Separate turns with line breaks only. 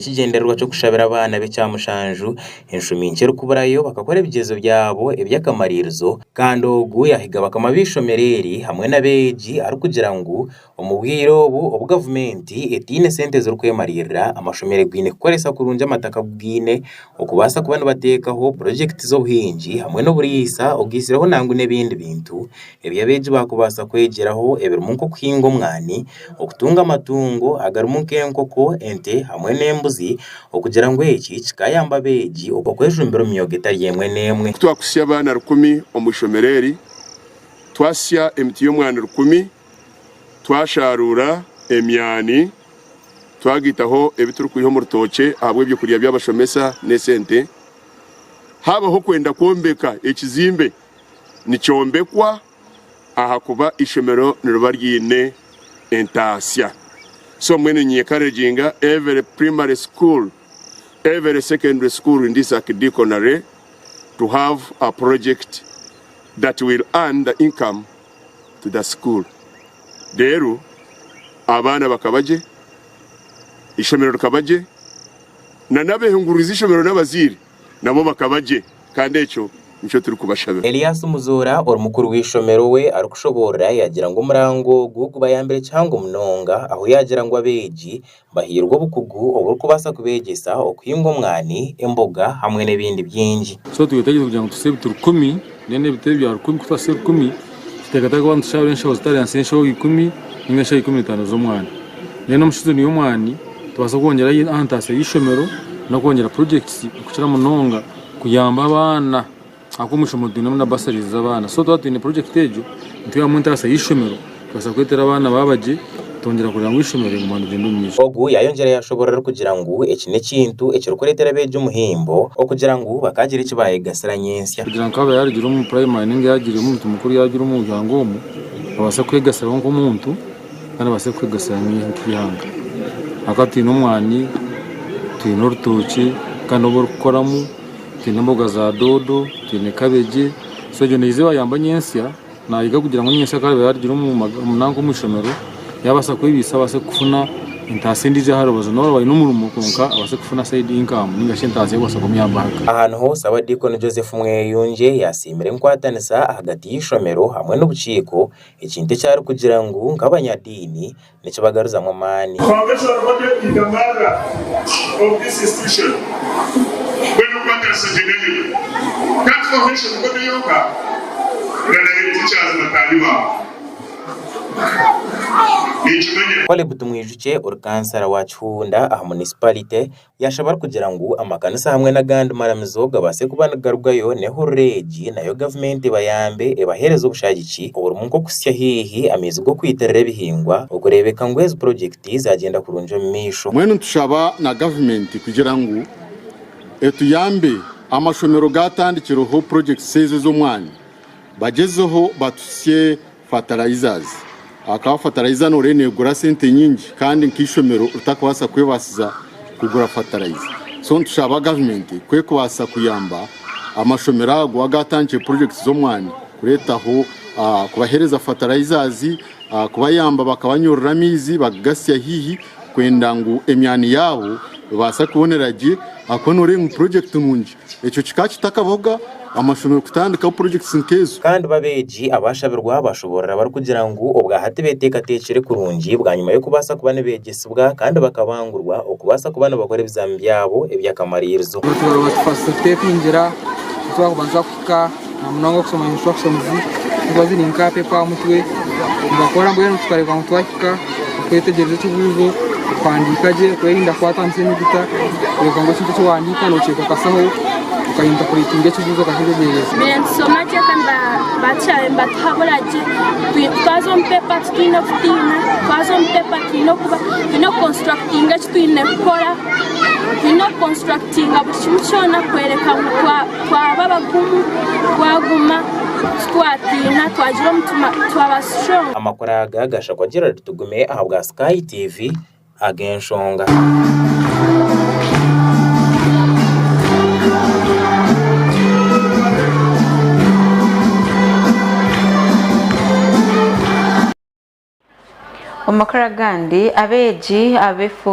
Ikigendererwa cyo kushabira abana b'icyamushanju inshuminkero kuburayo bakakora ibigezo byabo iby'akamaririzo kandi ogu yahiga bakama bishomereri hamwe n'abeji ari kugira ngo omubwiro obu gavumenti etine sente z'urukwemarira amashomere gwine kukoresa kurunja amataka bwine okubasa kuba nibatekaho project z'obuhingi hamwe n'oburisa ogisiraho nangu n'ebindi bintu ebyabeji bakubasa kwegeraho ebirimu nko kuhinga omwani okutunga amatungo agarimu nk'enkoko ente hamwe n'embuzi okugira ngo eki kikayamba beji okwejumbira emyogo etari emwe n'emwe.
Twakusya abana 10 omushomereri twasya emiti y'omwana 10 twasharura emyani twagitaho ebiturukuyiho mu rutoke ahabwe byo kurya by'abashomesa n'esente habaho kwenda kwombeka ekizimbe nicyombekwa ahakuba ishomero niruba ryine entasya. So mwene encouraging every primary school, every secondary school in this academic to have a project that will earn the income to the school. Deru abana bakabaje ishomero rukabaje na nabehunguriza ishomero n'abaziri nabo bakabaje kandi eco nico turi kubashabira.
Elias Muzora or mukuru w'ishomero we arikushobora yagira ngo murango gukuba yambere cyangwa umunonga aho yagira ngo abeji bahirwa bukugu obwo kubasa kubegesa okwingo mwani emboga hamwe n'ebindi byinji.
So tugetegeza kugira ngo tusebe turi 10 nene bitebe bya 10 kutase 10 tutegata ko ndashobora nsho zitari ansensho 10 ningasha 15 zo mwana nene mushizo niyo mwani tubasa kongera ahantase y'ishomero no kongera projects kucara munonga kuyamba abana akumusha mudino na basariza abana so twatine project ejo ntiya muntasa y'ishomero basa kwetera abana babaje tongera kugira ngo ishomero mu Rwanda gendo myinshi.
Ogu yayongera yashobora kugira ngo ekine kintu ekirukuretera beje umuhimbo okugira ngo bakagira ikibaye gasira nyensya
kugira ngo aba yagira mu primary ninge yagira umuntu mukuru yagira umuryango mu abasa kwegasira nko muntu kandi abasa kwegasira nk'ihanga akati n'umwani twino rutoki kandi obor kukoramo twine mboga za dodo twine kabeje so je nize bayamba nyensya na yiga kugira ngo nyensya kandi yagira umunango mwishomero yabasa kwibisa basa kufuna intase ndije harobazo no bari n'umurumo konka abasa kufuna side income ninga shentase basa kumyambaka.
Ahantu hose abadikoni Joseph Mweyunje yasimire nkwatanisa hagati y'ishomero hamwe n'ubuciko ikinte cyari kugira ngo ngabanyadini nico bagaruza mu mani.
Foundation project in the matter of this institution when you want to suggest that foundation go to yoga the teachers mataliwa
Kwale butumwijuke urkansara wa Chunda aha municipality yashabara kugira ngo amakanisa hamwe na gandi maramizoga base kubanagarubwayo neho regi nayo government bayambe ebahereza ubushagiki uburumu nko kusya hihi amezi go kwiterera bihingwa ugurebeka ngo ez project zagenda kurunja misho
mwene tushaba na government kugira ngo etuyambe amashomero gatandikiro ho project seze zo mwanya bagezeho batusye fertilizers akaba fertilizer no rene gura sente nyingi kandi nkishomero utakwasa kwebasiza kugura fertilizer so tushaba government kwe kwasa kuyamba amashomero agwa gatanke projects zo mwanya kuretaho kubahereza fertilizers kubayamba bakabanyorera mizi bagasya hihi kwenda ngo emyani yabo basa kuboneraje akonore mu project munji eco kikaci takaboga amashomero kutandika projects nkezo
kandi babeji abashabirwa bashobora bari kugira ngo ubwahate beteka tekere kurungi bwa nyuma yo kubasa kubane begesibwa kandi bakabangurwa okubasa kubana bakore bizambi byabo ebyakamaririzo
facilite kwinjira twakubanza kuka munongo kusoma instructions ngozi ninkape pa mutwe ngakora mbere tukareka mutwakika kwetegereza tubuzo kwandika je kwerinda kwatanze n'igita reka ngo kintu cyo wandika no cyo kasaho ukayinda kuri tinge cyuzo kashigereza
men so much kamba bacha bathabolaje twazon paper twino fitina twazon paper twino constructing twino kora twino constructing abushimchona kwereka kwa baba gumu kwaguma twatina twajiro mutuma twabasho
amakora gagasha kwa Gerard Tugume ahabwa Sky TV agenshonga
Omakara gandi abeji abefu